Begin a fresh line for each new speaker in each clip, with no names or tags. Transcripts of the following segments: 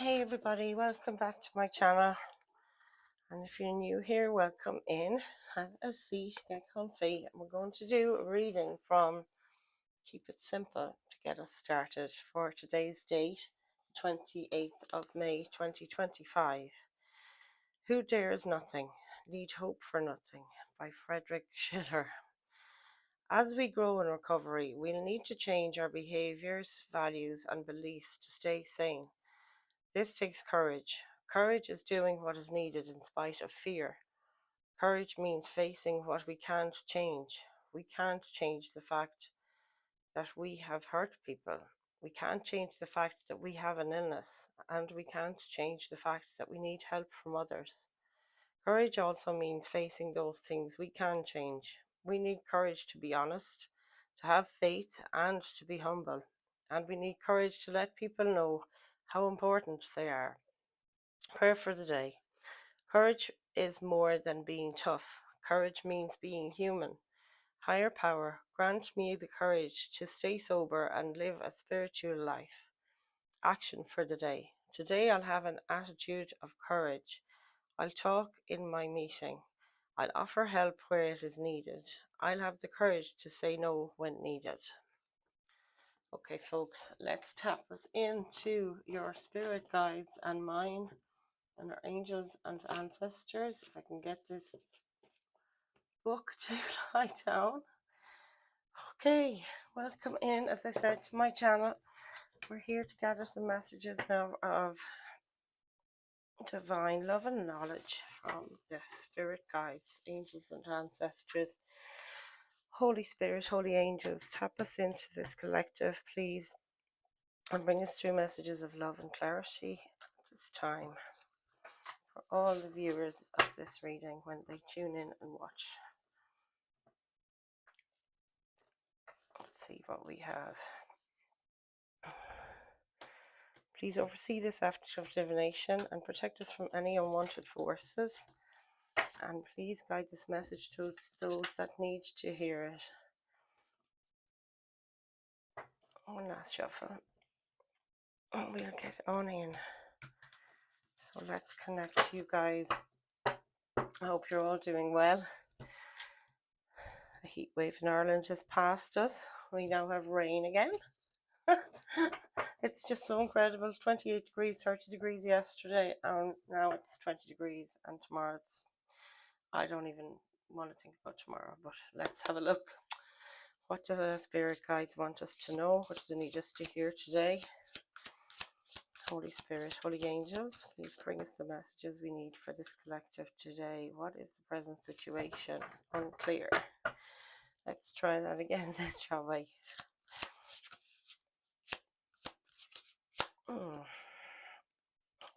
Hey everybody, welcome back to my channel. And if you're new here, welcome in. Have a seat, get comfy. And we're going to do a reading from Keep It Simple to get us started for today's date, 28th of May 2025. Who Dares Nothing? Need Hope for Nothing by Frederick Schiller. As we grow in recovery, we'll need to change our behaviors, values, and beliefs to stay sane. This takes courage. Courage is doing what is needed in spite of fear. Courage means facing what we can't change. We can't change the fact that we have hurt people. We can't change the fact that we have an illness, and we can't change the fact that we need help from others. Courage also means facing those things we can change. We need courage to be honest, to have faith, and to be humble. And we need courage to let people know how important they are. Prayer for the day. Courage is more than being tough. Courage means being human. Higher power, grant me the courage to stay sober and live a spiritual life. Action for the day. Today I'll have an attitude of courage. I'll talk in my meeting. I'll offer help where it is needed. I'll have the courage to say no when needed. Okay, folks, let's tap us into your spirit guides and mine and our angels and ancestors. If I can get this book to lie down. Okay, welcome in, as I said, to my channel. We're here to gather some messages now of divine love and knowledge from the spirit guides, angels and ancestors. Holy Spirit, holy angels, tap us into this collective, please, and bring us through messages of love and clarity at this time for all the viewers of this reading when they tune in and watch. Let's see what we have. Please oversee this act of divination and protect us from any unwanted forces. And please guide this message to those that need to hear it. One last shuffle. And we'll get on in. So let's connect to you guys. I hope you're all doing well. The heat wave in Ireland has passed us. We now have rain again. It's just so incredible. 28 degrees, 30 degrees yesterday, and now it's 20 degrees, and tomorrow it's, I don't even want to think about tomorrow, but let's have a look. What do the spirit guides want us to know? What do they need us to hear today? Holy Spirit, holy angels, please bring us the messages we need for this collective today. What is the present situation? Unclear. Let's try that again then, shall we?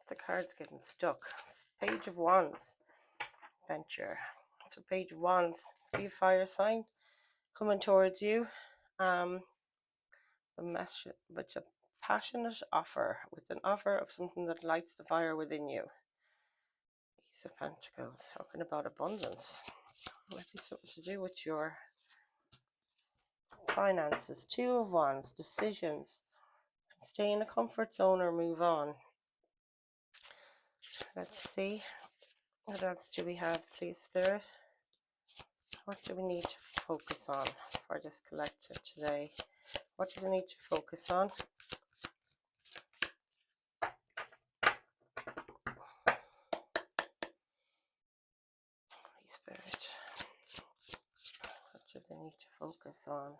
The card's getting stuck. Page of Wands. Venture. So Page of Wands, be a fire sign coming towards you. The message, with a passionate offer, with an offer of something that lights the fire within you. Ace of Pentacles, talking about abundance. Might be something to do with your finances. Two of Wands, decisions. Stay in a comfort zone or move on. Let's see. What else do we have, please, Spirit? What do we need to focus on for this collective today? What do we need to focus on? Holy Spirit. What do they need to focus on?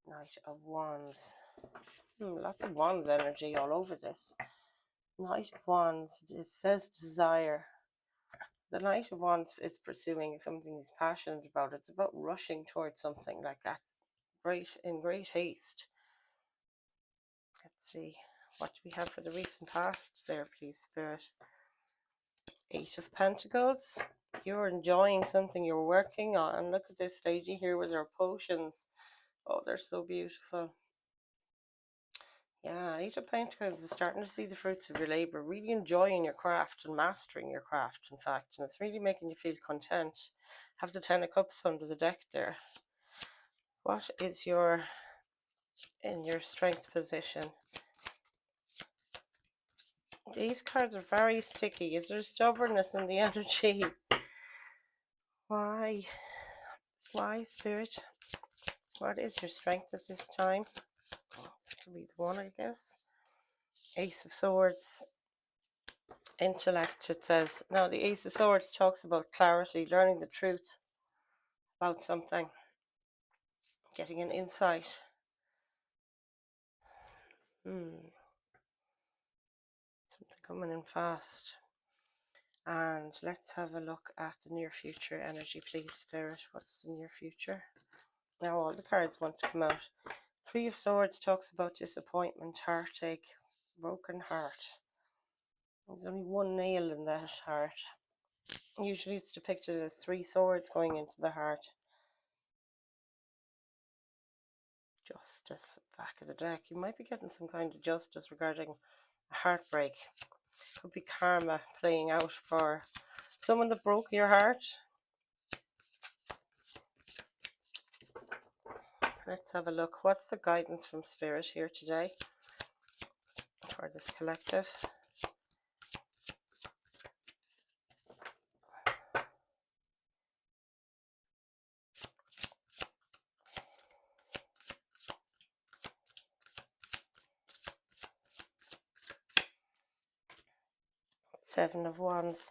Knight of Wands. Lots of Wands energy all over this. Knight of Wands, it says desire. The Knight of Wands is pursuing something he's passionate about. It's about rushing towards something like that, in great haste. Let's see. What do we have for the recent past there, please, Spirit? Eight of Pentacles. You're enjoying something you're working on. Look at this lady here with her potions. Oh, they're so beautiful. Yeah, Eight of Pentacles is starting to see the fruits of your labor, really enjoying your craft and mastering your craft, in fact, and it's really making you feel content. Have the Ten of Cups under the deck there. What is in your strength position? These cards are very sticky. Is there stubbornness in the energy? Why? Why, Spirit? What is your strength at this time? Could be the one, I guess. Ace of Swords. Intellect, it says. Now, the Ace of Swords talks about clarity, learning the truth about something, getting an insight. Something coming in fast. And let's have a look at the near future energy, please, Spirit. What's the near future? Now all the cards want to come out. Three of Swords talks about disappointment, heartache, broken heart. There's only one nail in that heart. Usually it's depicted as three swords going into the heart. Justice, back of the deck. You might be getting some kind of justice regarding a heartbreak. Could be karma playing out for someone that broke your heart. Let's have a look. What's the guidance from Spirit here today for this collective? Seven of Wands.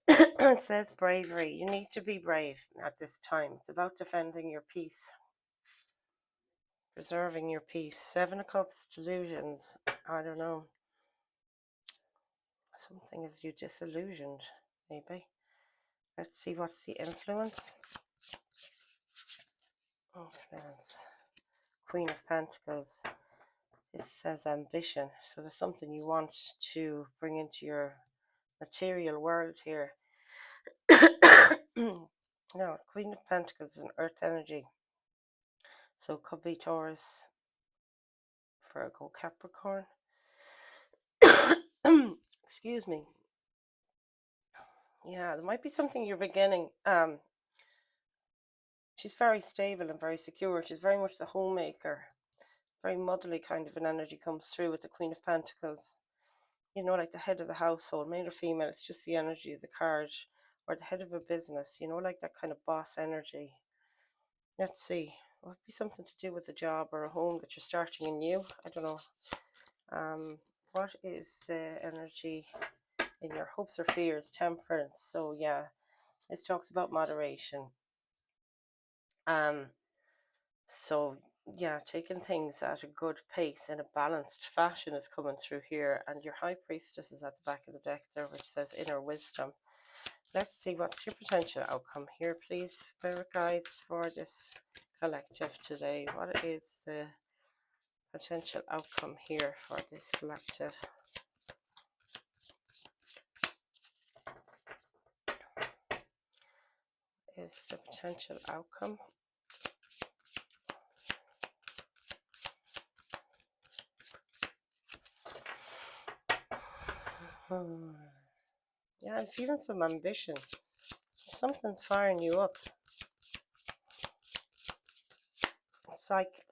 It says bravery. You need to be brave at this time. It's about defending your peace, preserving your peace. Seven of Cups, delusions. I don't know. Something is you disillusioned, maybe. Let's see what's the influence. Influence. Queen of Pentacles. This says ambition. So there's something you want to bring into your material world here. No, Queen of Pentacles is an earth energy. So it could be Taurus, Virgo, Capricorn. Excuse me. Yeah, there might be something you're beginning. She's very stable and very secure. She's very much the homemaker. Very motherly kind of an energy comes through with the Queen of Pentacles. You know, like the head of the household, male or female, it's just the energy of the card. Or the head of a business, you know, like that kind of boss energy. Let's see. It might be something to do with a job or a home that you're starting anew. I don't know. What is the energy in your hopes or fears? Temperance. So yeah, it talks about moderation. So yeah, taking things at a good pace in a balanced fashion is coming through here. And your High Priestess is at the back of the deck there, which says inner wisdom. Let's see what's your potential outcome here, please, Spirit guides, for this collective today. What is the potential outcome here for this collective? Is the potential outcome? Yeah, I'm feeling some ambition. Something's firing you up. It's like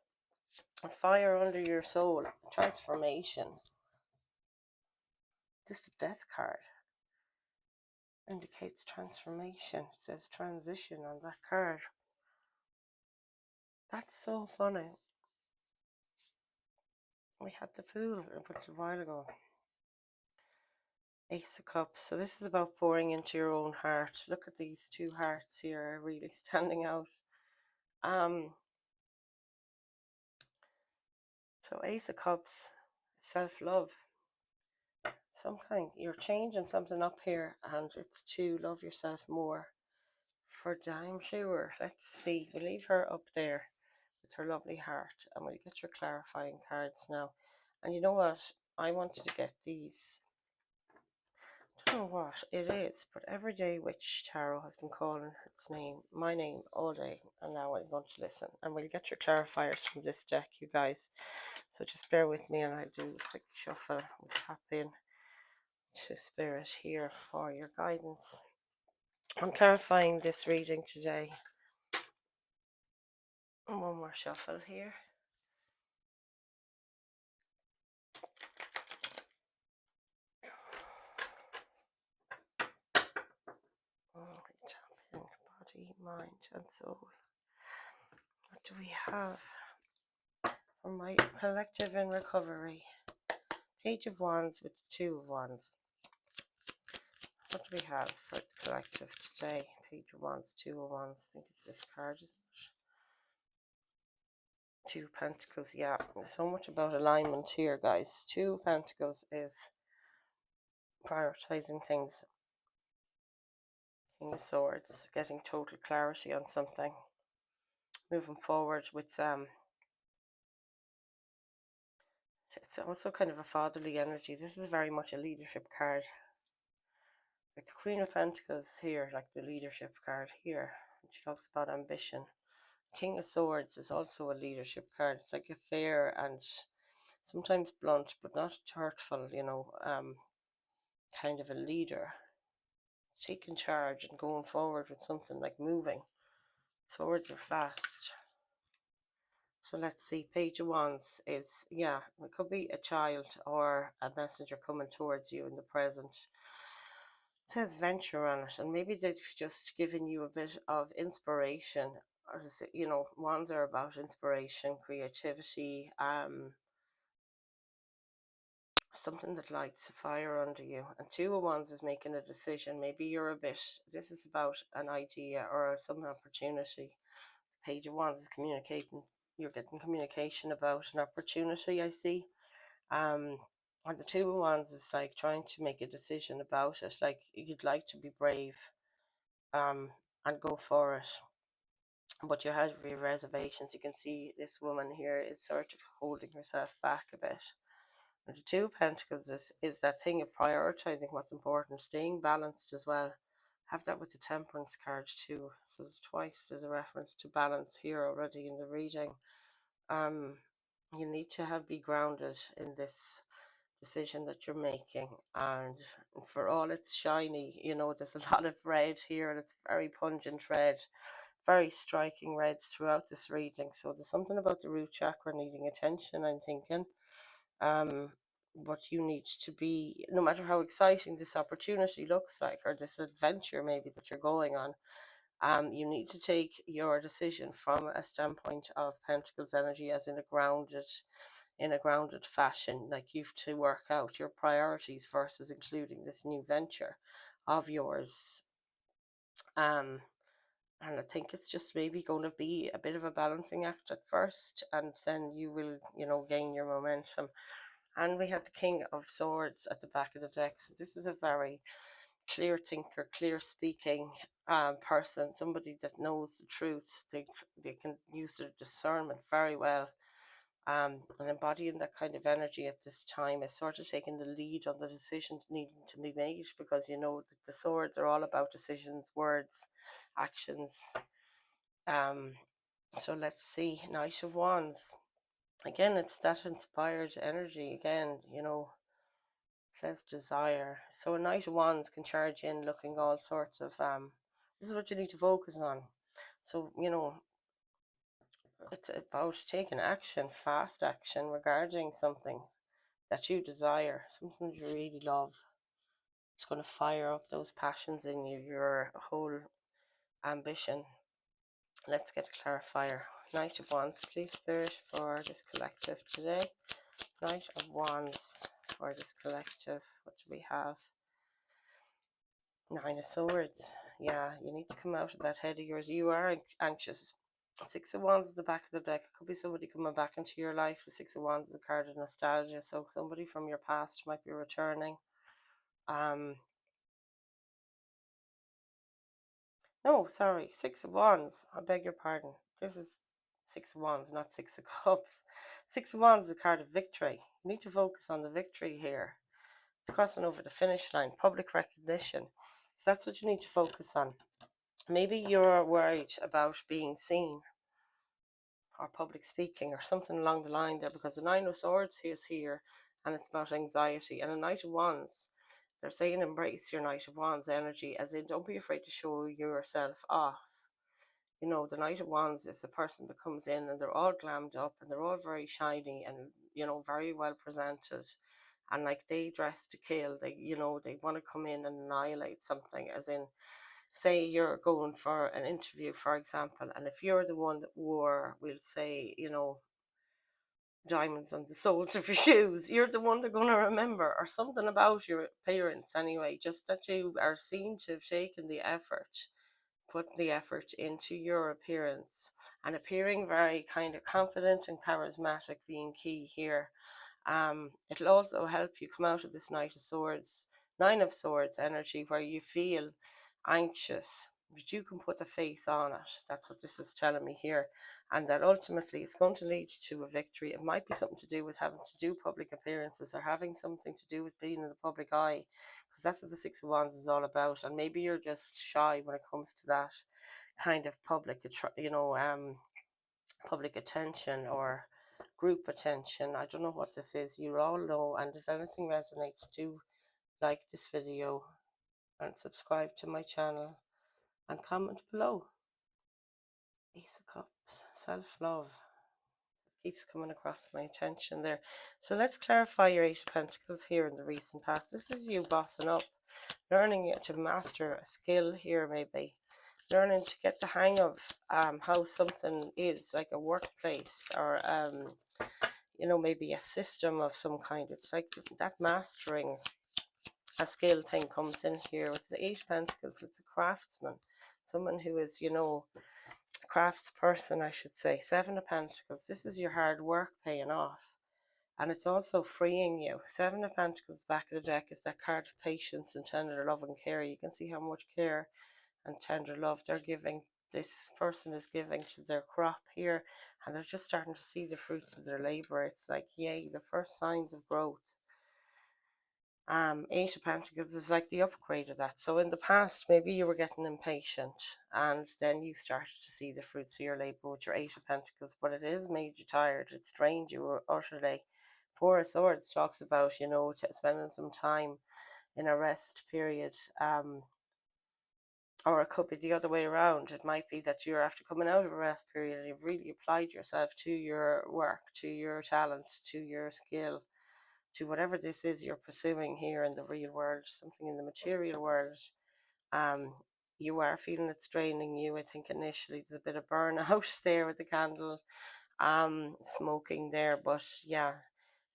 a fire under your soul. Transformation. This is a death card. Indicates transformation. It says transition on that card. That's so funny. We had the Fool a little while ago. Ace of Cups. So this is about pouring into your own heart. Look at these two hearts here really standing out. So Ace of Cups, self-love. Some kind, you're changing something up here, and it's to love yourself more. For damn sure. Let's see. We'll leave her up there with her lovely heart, and we'll get your clarifying cards now. And you know what? I wanted to get these. I don't know what it is, but Everyday Witch Tarot has been calling my name all day, and now I'm going to listen. And we'll get your clarifiers from this deck, you guys. So just bear with me, and I'll do a quick shuffle and tap in to Spirit here for your guidance. I'm clarifying this reading today. And one more shuffle here. body, mind, and soul. What do we have for my collective in recovery? Page of Wands with the Two of Wands. What do we have for the collective today? Page of Wands, Two of Wands. I think it's this card, isn't it? Two of Pentacles, yeah. There's so much about alignment here, guys. Two of Pentacles is prioritizing things. King of Swords, getting total clarity on something. Moving forward with it's also kind of a fatherly energy. This is very much a leadership card. Like the Queen of Pentacles here, like the leadership card here. She talks about ambition. King of Swords is also a leadership card. It's like a fair and sometimes blunt, but not hurtful, kind of a leader. Taking charge and going forward with something, like moving. Swords are fast. So let's see, Page of Wands is, yeah, it could be a child or a messenger coming towards you in the present. It says venture on it, and maybe they've just given you a bit of inspiration. As wands are about inspiration, creativity, something that lights a fire under you. And Two of Wands is making a decision. Maybe you're a bit, this is about an idea or some opportunity. Page of Wands is communicating. You're getting communication about an opportunity, I see. And the Two of Wands is like trying to make a decision about it. Like you'd like to be brave, and go for it, but you have your reservations. You can see this woman here is sort of holding herself back a bit. And the Two of Pentacles is that thing of prioritizing what's important, staying balanced as well. Have that with the Temperance card too. So there's a reference to balance here already in the reading. You need to be grounded in this decision that you're making, and for all it's shiny, there's a lot of red here, and it's very pungent red, very striking reds throughout this reading. So there's something about the root chakra needing attention, I'm thinking. But you need to be, no matter how exciting this opportunity looks like, or this adventure maybe that you're going on, you need to take your decision from a standpoint of Pentacles energy, as in a grounded fashion. Like you have to work out your priorities versus including this new venture of yours. And I think it's just maybe going to be a bit of a balancing act at first, and then you will, gain your momentum. And we have the King of Swords at the back of the deck. So this is a very clear thinker, clear speaking person, somebody that knows the truth. They can use their discernment very well. And embodying that kind of energy at this time is sort of taking the lead on the decisions needing to be made, because that the swords are all about decisions, words, actions. So let's see, Knight of Wands. Again, it's that inspired energy again, says desire. So a Knight of Wands can charge in looking all sorts of, this is what you need to focus on. So, it's about taking action, fast action regarding something that you desire, something that you really love. It's going to fire up those passions in you, your whole ambition. Let's get a clarifier. Knight of Wands, please, Spirit, for this collective today. Knight of Wands for this collective. What do we have? Nine of Swords. Yeah, you need to come out of that head of yours. You are anxious. Six of Wands is the back of the deck. It could be somebody coming back into your life. The Six of Wands is a card of nostalgia. So somebody from your past might be returning. No, sorry. Six of Wands. I beg your pardon. This is Six of Wands, not Six of Cups. Six of Wands is a card of victory. You need to focus on the victory here. It's crossing over the finish line, public recognition. So that's what you need to focus on. Maybe you're worried about being seen or public speaking or something along the line there, because the Nine of Swords is here and it's about anxiety. And a Knight of Wands, they're saying embrace your Knight of Wands energy, as in don't be afraid to show yourself off. The Knight of Wands is the person that comes in and they're all glammed up and they're all very shiny and, very well presented. And like they dress to kill. They want to come in and annihilate something, as in Say you're going for an interview, for example, and if you're the one that wore, we'll say, diamonds on the soles of your shoes, you're the one they're going to remember, or something about your appearance anyway, just that you are seen to have taken the effort, put the effort into your appearance, and appearing very kind of confident and charismatic being key here. It'll also help you come out of this Nine of Swords energy where you feel anxious, but you can put a face on it. That's what this is telling me here. And that ultimately it's going to lead to a victory. It might be something to do with having to do public appearances or having something to do with being in the public eye, because that's what the Six of Wands is all about. And maybe you're just shy when it comes to that kind of public attention or group attention. I don't know what this is. You all know. And if anything resonates, do like this video and subscribe to my channel and comment below. Ace of Cups, self-love keeps coming across my attention there. So let's clarify your Eight of Pentacles here in the recent past. This is you bossing up, learning to master a skill here, maybe learning to get the hang of how something is, like a workplace, or maybe a system of some kind. It's like that mastering a skill thing comes in here with the Eight of Pentacles. It's a craftsman, someone who is, a craftsperson, I should say. Seven of Pentacles. This is your hard work paying off. And it's also freeing you. Seven of Pentacles back of the deck is that card of patience and tender love and care. You can see how much care and tender love they're giving. This person is giving to their crop here, and they're just starting to see the fruits of their labor. It's like, yay, the first signs of growth. Eight of Pentacles is like the upgrade of that. So in the past, maybe you were getting impatient, and then you started to see the fruits of your labor with your Eight of Pentacles, but it has made you tired. It's drained you utterly. Four of Swords talks about, spending some time in a rest period. Or it could be the other way around. It might be that you're after coming out of a rest period and you've really applied yourself to your work, to your talent, to your skill, to whatever this is you're pursuing here in the real world, something in the material world. Um, you are feeling it's draining you. I think initially there's a bit of burnout there with the candle, smoking there, but yeah,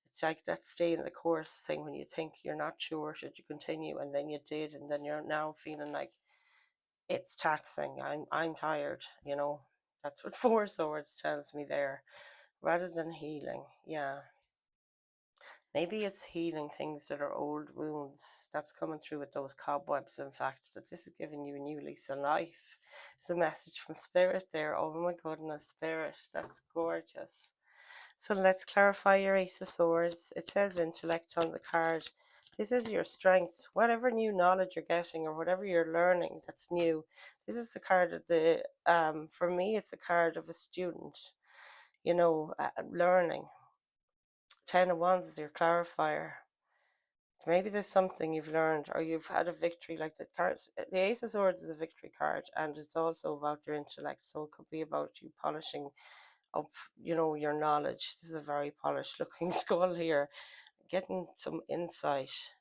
it's like that stay in the course thing when you think you're not sure should you continue, and then you did, and then you're now feeling like it's taxing. I'm tired, That's what Four of Swords tells me there, rather than healing. Yeah. Maybe it's healing things that are old wounds. That's coming through with those cobwebs, in fact, that this is giving you a new lease of life. It's a message from Spirit there. Oh my goodness, Spirit, that's gorgeous. So let's clarify your Ace of Swords. It says intellect on the card. This is your strength. Whatever new knowledge you're getting or whatever you're learning that's new. This is the card of for me, it's a card of a student, learning. Ten of Wands is your clarifier. Maybe there's something you've learned or you've had a victory, like the cards. The Ace of Swords is a victory card, and it's also about your intellect. So it could be about you polishing up, your knowledge. This is a very polished looking skull here. Getting some insight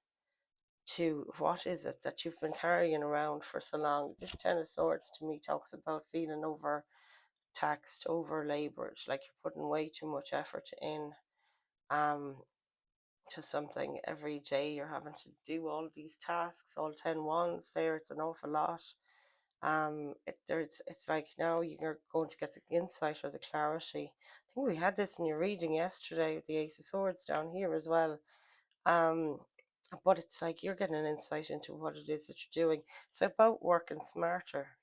to what is it that you've been carrying around for so long. This Ten of Swords to me talks about feeling overtaxed, over labored, like you're putting way too much effort in um to something every day. You're having to do all these tasks, all 10 wands there. It's an awful lot. It's like now you're going to get the insight or the clarity. I think we had this in your reading yesterday with the Ace of Swords down here as well. um but it's like you're getting an insight into what it is that you're doing. It's about working smarter,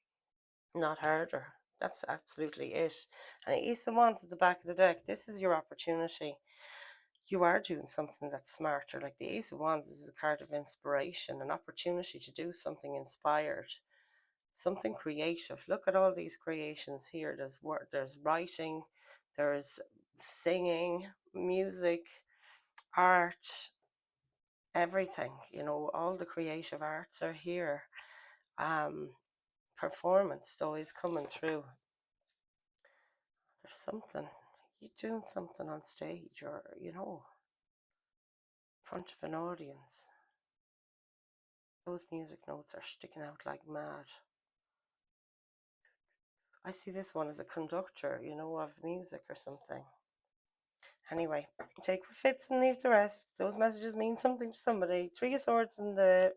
not harder. That's absolutely it. And Ace of Wands at the back of the deck, this is your opportunity. You are doing something that's smarter. Like the Ace of Wands is a card of inspiration, an opportunity to do something inspired, something creative. Look at all these creations here. There's work, there's writing, there's singing, music, art, everything. All the creative arts are here. Performance though is coming through. There's something. You doing something on stage, or in front of an audience. Those music notes are sticking out like mad. I see this one as a conductor, of music or something. Anyway, take what fits and leave the rest. Those messages mean something to somebody. Three of Swords in the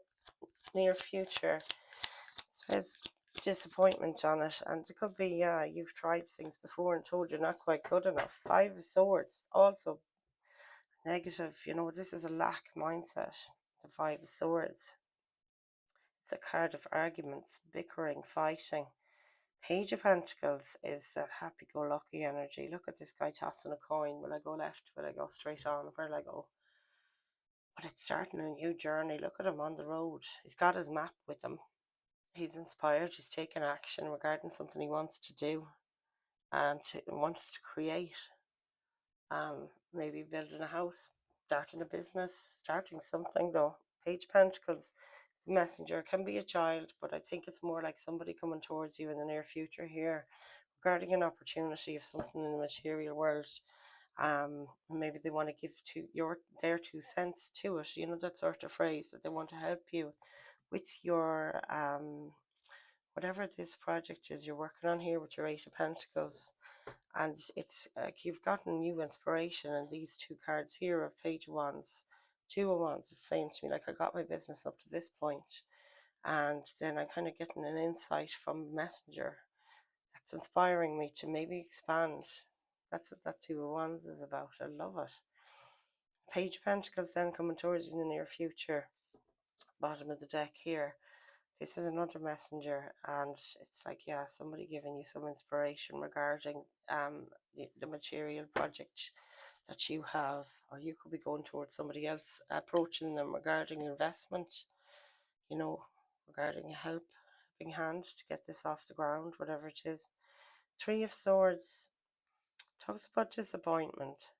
near future. It says disappointment on it, and it could be, yeah, you've tried things before and told you're not quite good enough. Five of Swords, also negative. This is a lack mindset. The Five of Swords. It's a card of arguments, bickering, fighting. Page of Pentacles is that happy-go-lucky energy. Look at this guy tossing a coin. Will I go left? Will I go straight on? Where will I go? But it's starting a new journey. Look at him on the road. He's got his map with him. He's inspired. He's taking action regarding something he wants to do and wants to create. Maybe building a house, starting a business, starting something though. Page of Pentacles, the messenger can be a child, but I think it's more like somebody coming towards you in the near future here regarding an opportunity of something in the material world. Maybe they want to give their 2 cents to it, that sort of phrase, that they want to help you with your whatever this project is you're working on here with your Eight of Pentacles. And it's like you've gotten new inspiration, and these two cards here of Page of Wands, Two of Wands, it's saying to me like I got my business up to this point, and then I'm kind of getting an insight from the messenger that's inspiring me to maybe expand. That's what that Two of Wands is about. I love it. Page of Pentacles then coming towards you in the near future. Bottom of the deck here. This is another messenger, and it's like, yeah, somebody giving you some inspiration regarding the material project that you have, or you could be going towards somebody else, approaching them regarding investment, regarding a helping hand to get this off the ground, whatever it is. Three of Swords talks about disappointment.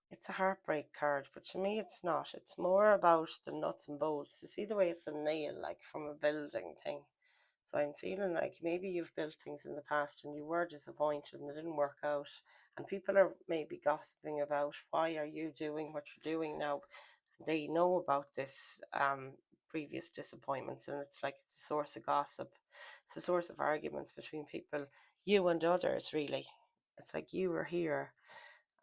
It's a heartbreak card, but to me it's not. It's more about the nuts and bolts. You see the way it's a nail, like from a building thing. So I'm feeling like maybe you've built things in the past and you were disappointed and they didn't work out. And people are maybe gossiping about why are you doing what you're doing now. They know about this previous disappointments, and it's like it's a source of gossip. It's a source of arguments between people, you and others, really. It's like you are here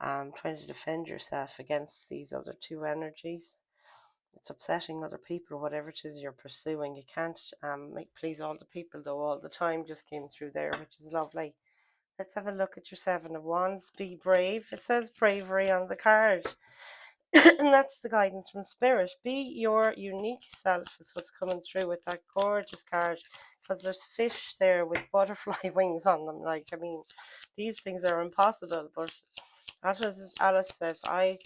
trying to defend yourself against these other two energies. It's upsetting other people, whatever it is you're pursuing. You can't please all the people though all the time. Just came through there, which is lovely. Let's have a look at your Seven of Wands. Be brave. It says bravery on the card. And that's the guidance from Spirit. Be your unique self is what's coming through with that gorgeous card, because there's fish there with butterfly wings on them. Like, I mean, these things are impossible, but as Alice says, I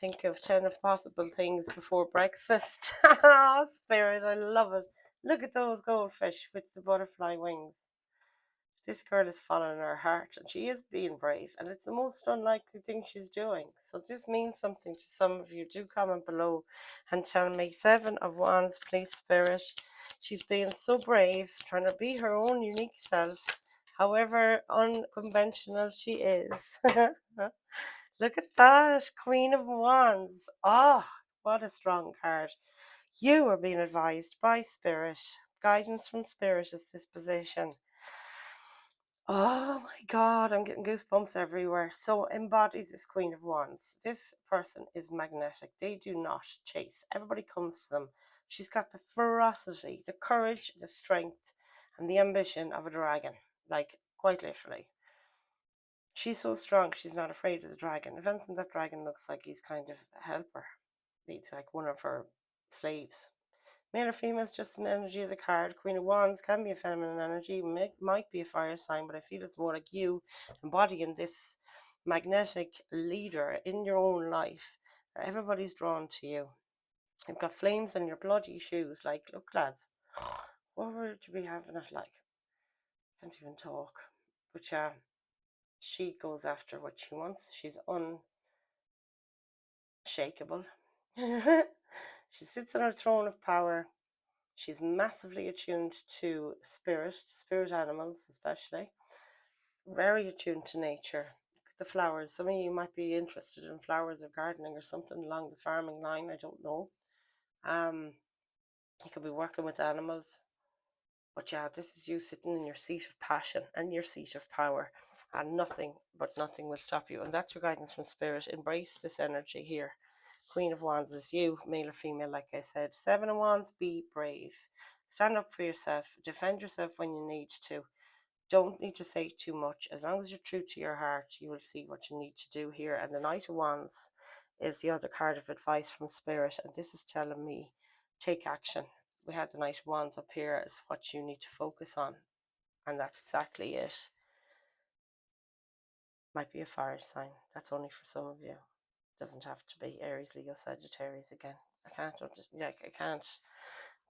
think of 10 of possible things before breakfast. Oh, Spirit, I love it. Look at those goldfish with the butterfly wings. This girl is following her heart, and she is being brave, and it's the most unlikely thing she's doing. So this means something to some of you. Do comment below and tell me. Seven of Wands, please, Spirit. She's being so brave, trying to be her own unique self, however unconventional she is. Look at that, Queen of Wands. Oh, what a strong card. You are being advised by Spirit. Guidance from Spirit is this position. Oh my God, I'm getting goosebumps everywhere. So embodies this Queen of Wands. This person is magnetic. They do not chase. Everybody comes to them. She's got the ferocity, the courage, the strength, and the ambition of a dragon. Like, quite literally. She's so strong, she's not afraid of the dragon. If anything, that dragon looks like he's kind of a helper. He's like one of her slaves. Male or female is just an energy of the card. Queen of Wands can be a feminine energy, might be a fire sign, but I feel it's more like you embodying this magnetic leader in your own life. Everybody's drawn to you. You've got flames on your bloody shoes. Like, look, lads, what would you be having it like? Can't even talk. But yeah, she goes after what she wants. She's unshakable. She sits on her throne of power. She's massively attuned to spirit animals especially. Very attuned to nature. Look at the flowers. Some of you might be interested in flowers or gardening or something along the farming line. I don't know. You could be working with animals. But yeah, this is you sitting in your seat of passion and your seat of power, and nothing will stop you. And that's your guidance from spirit. Embrace this energy here. Queen of Wands is you, male or female, like I said. Seven of Wands, be brave. Stand up for yourself. Defend yourself when you need to. Don't need to say too much. As long as you're true to your heart, you will see what you need to do here. And the Knight of Wands is the other card of advice from Spirit. And this is telling me, take action. We had the Knight of Wands up here as what you need to focus on. And that's exactly it. Might be a fire sign. That's only for some of you. Doesn't have to be Aries, Leo, Sagittarius again. I can't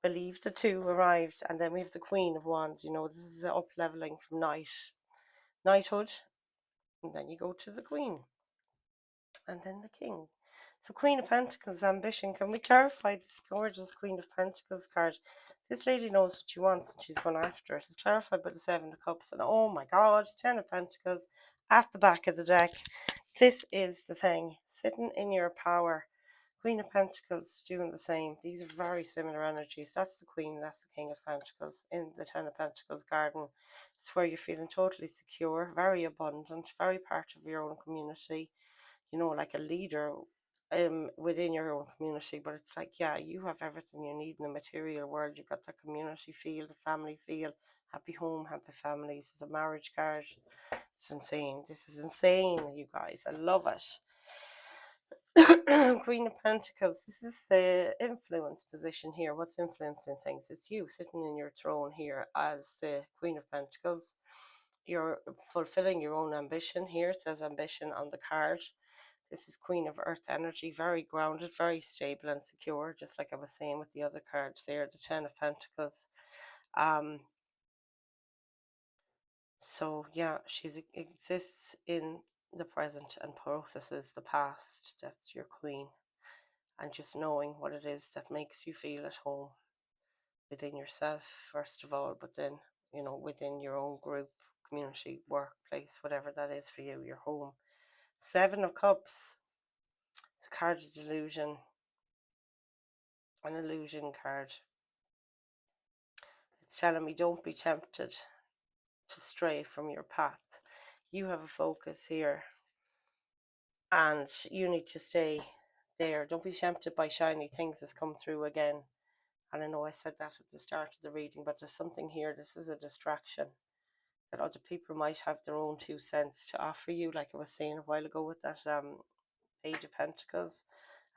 believe the two arrived. And then we have the Queen of Wands. You know, this is up leveling from knighthood, and then you go to the Queen, and then the King. So Queen of Pentacles, ambition. Can we clarify this gorgeous Queen of Pentacles card? This lady knows what she wants and she's gone after it. It's clarified by the Seven of Cups, and oh my God, Ten of Pentacles at the back of the deck. This is the thing, sitting in your power. Queen of Pentacles doing the same. These are very similar energies. That's the Queen, that's the King of Pentacles. In the Ten of Pentacles garden, it's where you're feeling totally secure, very abundant, very part of your own community, you know, like a leader within your own community. But it's like, yeah, you have everything you need in the material world. You've got that community feel, the family feel, happy home, happy families. It's a marriage card. It's insane. This is insane, you guys. I love it. Queen of Pentacles, this is the influence position here. What's influencing things? It's you sitting in your throne here as the Queen of Pentacles. You're fulfilling your own ambition here. It says ambition on the card. This is Queen of Earth energy, very grounded, very stable and secure, just like I was saying with the other cards there, the Ten of Pentacles. So yeah, she exists in the present and processes the past. That's your Queen. And just knowing what it is that makes you feel at home within yourself, first of all, but then, you know, within your own group, community, workplace, whatever that is for you, your home. Seven of Cups, it's a card of delusion, an illusion card. It's telling me don't be tempted to stray from your path. You have a focus here and you need to stay there. Don't be tempted by shiny things that's come through again. And I know I said that at the start of the reading, but there's something here. This is a distraction that other people might have their own 2 cents to offer you, like I was saying a while ago with that Page of Pentacles.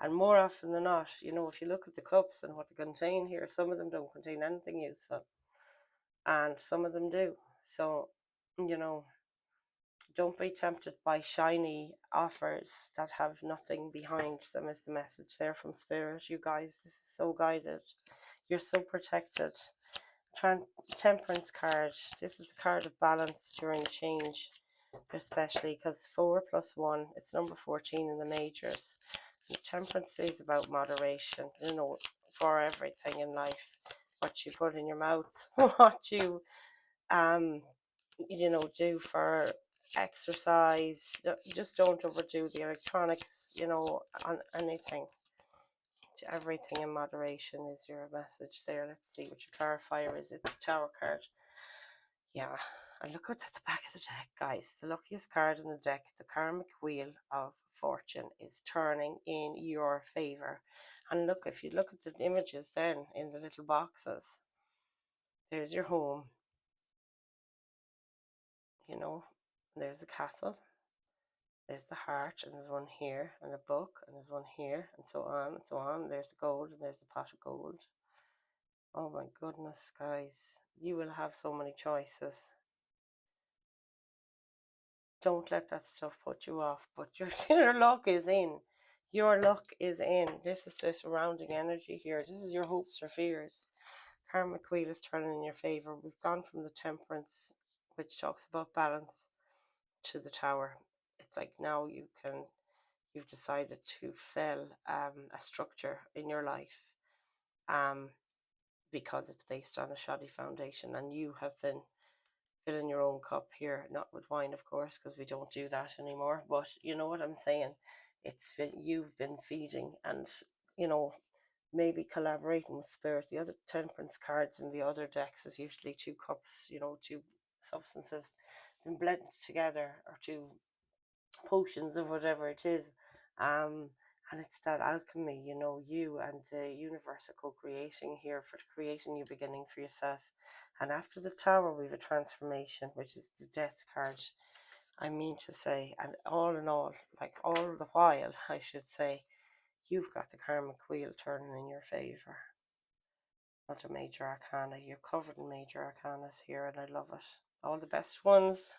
And more often than not, you know, if you look at the cups and what they contain here, some of them don't contain anything useful, and some of them do. So, you know, don't be tempted by shiny offers that have nothing behind them, is the message there from Spirit. You guys, this is so guided. You're so protected. Temperance card. This is the card of balance during change, especially because 4 plus 1, it's number 14 in the majors. And temperance is about moderation, you know, for everything in life. What you put in your mouth, what you know, do for exercise. Just don't overdo the electronics, you know, on anything. Everything in moderation is your message there. Let's see what your clarifier is. It's a Tower card. Yeah, and look what's at the back of the deck, guys. The luckiest card in the deck, the karmic wheel of fortune, is turning in your favor. And look, if you look at the images then in the little boxes, there's your home, you know, there's a castle, there's the heart, and there's one here, and a book, and there's one here, and so on and so on. There's the gold, and there's the pot of gold. Oh my goodness, guys, you will have so many choices. Don't let that stuff put you off, but your luck is in. Your luck is in. This is the surrounding energy here. This is your hopes or fears. Karmic wheel is turning in your favor. We've gone from the temperance, which talks about balance, to the tower. It's like now you've decided to fell a structure in your life because it's based on a shoddy foundation, and you have been filling your own cup here, not with wine, of course, because we don't do that anymore. But you know what I'm saying? You've been feeding, and you know, maybe collaborating with spirit. The other temperance cards in the other decks is usually two cups, two substances been blended together, or two potions of whatever it is. And it's that alchemy, you and the universe are co-creating here for creating new beginning for yourself. And after the tower, we have a transformation, which is the death card. I mean to say, and all in all, like all the while, I should say, you've got the karmic wheel turning in your favor. Not a major arcana. You're covered in major arcanas here, and I love it. All the best ones.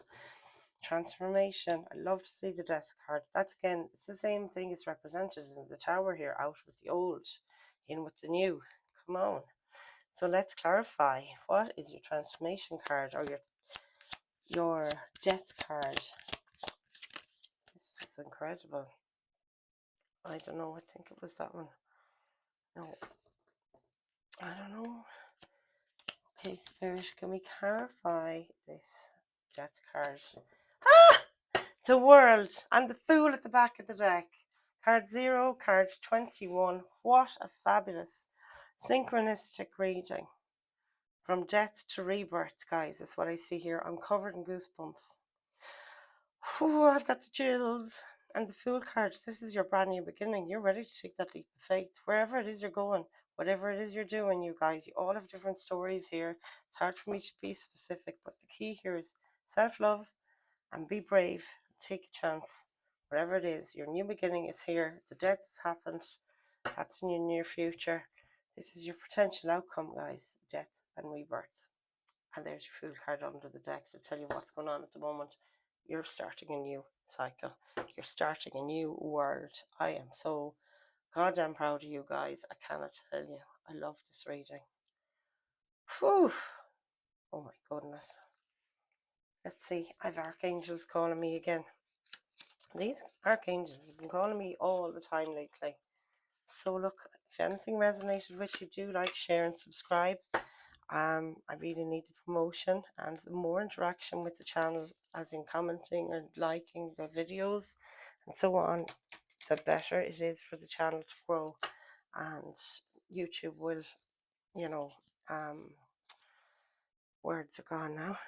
Transformation. I love to see the death card. That's again, it's the same thing as represented in the tower here. Out with the old, in with the new. Come on. So let's clarify. What is your transformation card, or your death card? This is incredible. I don't know. I think it was that one. No, I don't know. Okay, Spirit, can we clarify this death card? Ah! The World and the Fool at the back of the deck. Card 0, card 21. What a fabulous synchronistic reading. From death to rebirth, guys, is what I see here. I'm covered in goosebumps. Whew, I've got the chills. And the Fool card, this is your brand new beginning. You're ready to take that leap of faith. Wherever it is you're going, whatever it is you're doing, you guys, you all have different stories here. It's hard for me to be specific, but the key here is self-love and be brave. Take a chance. Whatever it is, your new beginning is here. The death has happened. That's in your near future. This is your potential outcome, guys. Death and rebirth. And there's your Fool card under the deck to tell you what's going on at the moment. You're starting a new cycle. You're starting a new world. I am so goddamn proud of you guys. I cannot tell you. I love this reading. Whew. Oh my goodness. Let's see. I've archangels calling me again. These archangels have been calling me all the time lately. So look, if anything resonated with you, do like, share and subscribe. I really need the promotion and the more interaction with the channel, as in commenting and liking the videos and so on, the better it is for the channel to grow. And YouTube will, words are gone now.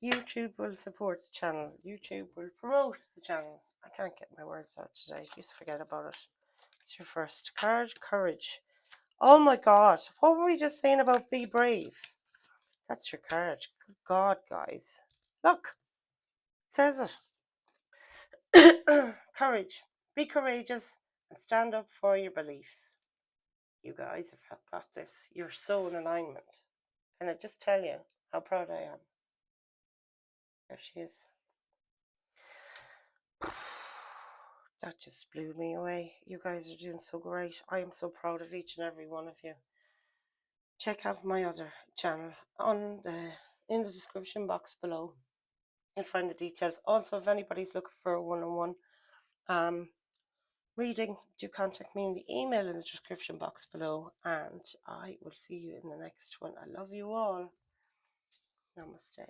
YouTube will support the channel. YouTube will promote the channel. I can't get my words out today. Just forget about it. It's your first card, Courage. Oh my God. What were we just saying about be brave? That's your card. Good God, guys. Look. It says it. Courage. Be courageous and stand up for your beliefs. You guys have got this. You're so in alignment. Can I just tell you how proud I am? There she is. That just blew me away. You guys are doing so great. I am so proud of each and every one of you. Check out my other channel in the description box below. You'll find the details. Also, if anybody's looking for a one-on-one reading, do contact me in the email in the description box below, and I will see you in the next one. I love you all. Namaste.